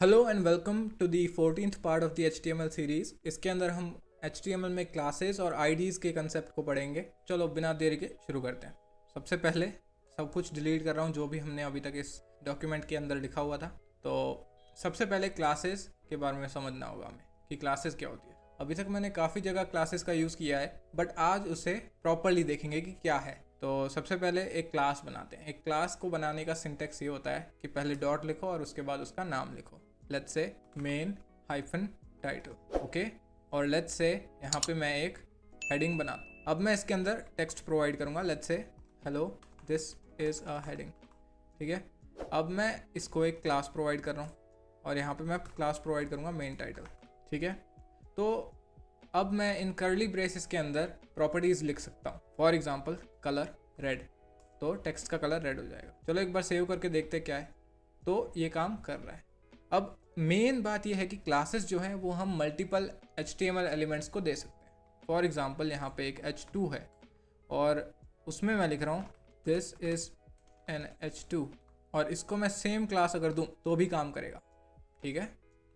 Hello and welcome to the 14th part of the HTML series. इसके अंदर हम HTML में क्लासेस और IDs के कंसेप्ट को पढ़ेंगे। चलो बिना देरी के शुरू करते हैं। सबसे पहले सब कुछ डिलीट कर रहा हूँ जो भी हमने अभी तक इस डॉक्यूमेंट के अंदर लिखा हुआ था। तो सबसे पहले क्लासेस के बारे में समझना होगा हमें कि क्लासेस क्या होती है। अभी तक मैंने काफ़ी जगह क्लासेस का यूज़ किया है, बट आज उसे प्रॉपरली देखेंगे कि क्या है। तो सबसे पहले एक क्लास बनाते हैं। एक क्लास को बनाने का सिंटेक्स ये होता है कि पहले डॉट लिखो और उसके बाद उसका नाम लिखो। Let's say main hyphen title, okay. और लेट्स से यहाँ पे मैं एक हेडिंग बनाता हूँ। अब मैं इसके अंदर टेक्स्ट प्रोवाइड करूँगा। Let's say hello this is a heading, ठीक है। अब मैं इसको एक क्लास प्रोवाइड कर रहा हूँ और यहाँ पे मैं क्लास प्रोवाइड करूँगा मेन टाइटल, ठीक है। तो अब मैं इन कर्ली ब्रेसेस के अंदर प्रॉपर्टीज़ लिख सकता हूँ। फॉर एग्जांपल कलर रेड, तो टेक्स्ट का कलर रेड हो जाएगा। चलो एक बार सेव करके देखते क्या है। तो ये काम कर रहा है। अब मेन बात यह है कि क्लासेस जो हैं वो हम मल्टीपल HTML एलिमेंट्स को दे सकते हैं। फॉर एग्जांपल यहाँ पे एक H2 है और उसमें मैं लिख रहा हूँ दिस इज़ एन H2 और इसको मैं सेम क्लास अगर दूँ तो भी काम करेगा, ठीक है।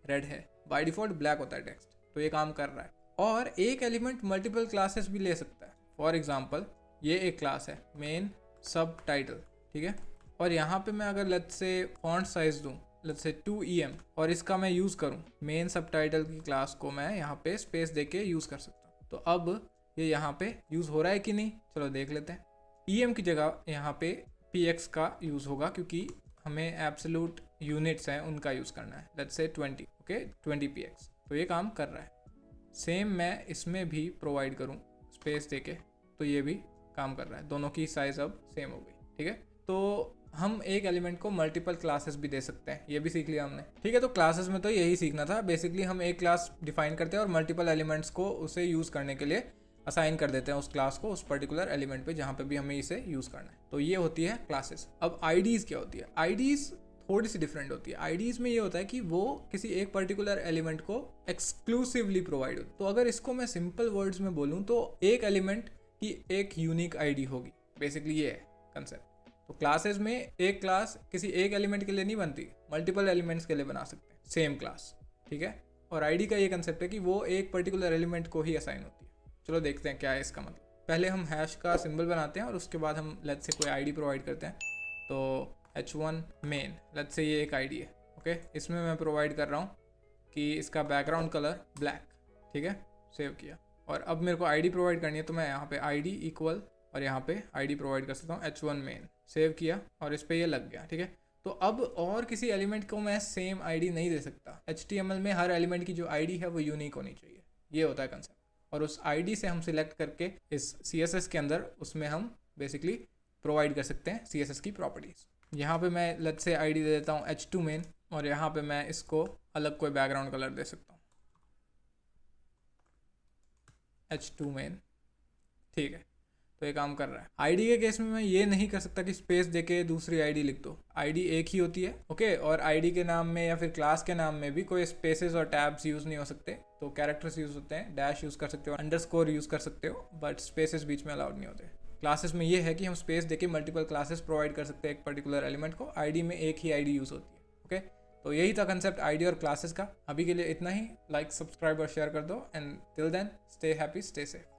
रेड है, बाय डिफ़ॉल्ट ब्लैक होता है टेक्स्ट, तो ये काम कर रहा है। और एक एलिमेंट मल्टीपल क्लासेस भी ले सकता है। फॉर एग्जांपल ये एक क्लास है मेन सब टाइटल, ठीक है। और यहाँ पे मैं अगर लेट्स से फॉन्ट साइज दूँ लेट्स से 2em और इसका मैं यूज़ करूँ मेन सब टाइटल की क्लास को मैं यहाँ पे स्पेस दे के यूज़ कर सकता हूँ। तो अब ये यहाँ पे यूज़ हो रहा है कि नहीं, चलो देख लेते हैं। em की जगह यहाँ पे px का यूज़ होगा क्योंकि हमें एब्सोल्यूट यूनिट्स हैं उनका यूज़ करना है। लेट्स से 20, ओके 20 px, तो ये काम कर रहा है। सेम मैं इसमें भी प्रोवाइड करूँ स्पेस देके तो ये भी काम कर रहा है। दोनों की साइज़ अब सेम हो गई, ठीक है। तो हम एक एलिमेंट को मल्टीपल क्लासेस भी दे सकते हैं, ये भी सीख लिया हमने, ठीक है। तो क्लासेस में तो यही सीखना था। बेसिकली हम एक क्लास डिफाइन करते हैं और मल्टीपल एलिमेंट्स को उसे यूज़ करने के लिए असाइन कर देते हैं उस क्लास को उस पर्टिकुलर एलिमेंट पे जहाँ पे भी हमें इसे यूज़ करना है। तो ये होती है क्लासेस। अब IDs क्या होती है? IDs थोड़ी सी डिफरेंट होती है। IDs में ये होता है कि वो किसी एक पर्टिकुलर एलिमेंट को एक्सक्लूसिवली प्रोवाइड होती है। तो अगर इसको मैं सिंपल वर्ड्स में बोलूँ तो एक एलिमेंट की एक यूनिक ID होगी, बेसिकली ये है कंसेप्ट। तो क्लासेस में एक क्लास किसी एक एलिमेंट के लिए नहीं बनती, मल्टीपल एलिमेंट्स के लिए बना सकते हैं सेम क्लास, ठीक है। और ID का ये कंसेप्ट है कि वो एक पर्टिकुलर एलिमेंट को ही असाइन होती है। चलो देखते हैं क्या है इसका मतलब। पहले हम हैश का सिंबल बनाते हैं और उसके बाद हम लेट्स से कोई ID प्रोवाइड करते हैं। तो H1 मेन, लेट्स से ये एक ID है, ओके। इसमें मैं प्रोवाइड कर रहा हूँ कि इसका बैकग्राउंड कलर ब्लैक, ठीक है। सेव किया और अब मेरे को ID प्रोवाइड करनी है तो मैं यहाँ पे ID इक्वल और यहाँ पे ID प्रोवाइड कर सकता हूँ H1 मेन। सेव किया और इस पर ये लग गया, ठीक है। तो अब और किसी एलिमेंट को मैं सेम ID नहीं दे सकता। HTML में हर एलिमेंट की जो ID है वो यूनिक होनी चाहिए, ये होता है कंसेप्ट। और उस ID से हम सिलेक्ट करके इस CSS के अंदर उसमें हम बेसिकली प्रोवाइड कर सकते हैं CSS की प्रॉपर्टीज़। यहाँ पे मैं लेट्स से ID दे देता हूँ H2 मेन और यहाँ पे मैं इसको अलग कोई बैकग्राउंड कलर दे सकता हूँ H2 मेन, ठीक है। तो ये काम कर रहा है। ID के केस में मैं ये नहीं कर सकता कि स्पेस देके दूसरी ID लिख दो। ID एक ही होती है, ओके। और ID के नाम में या फिर क्लास के नाम में भी कोई स्पेसेस और टैब्स यूज़ नहीं हो सकते। तो कैरेक्टर्स यूज़ होते हैं, डैश यूज़ कर सकते हो, अंडरस्कोर यूज़ कर सकते हो, बट स्पेसेस बीच में अलाउड नहीं होते। क्लासेस में ये है कि हम स्पेस देके मल्टीपल क्लासेस प्रोवाइड कर सकते हैं एक पर्टिकुलर एलिमेंट को। ID में एक ही ID यूज़ होती है, ओके। तो यही था कंसेप्ट ID और क्लासेस का। अभी के लिए इतना ही। लाइक, सब्सक्राइब और शेयर कर दो and till then stay happy, stay safe.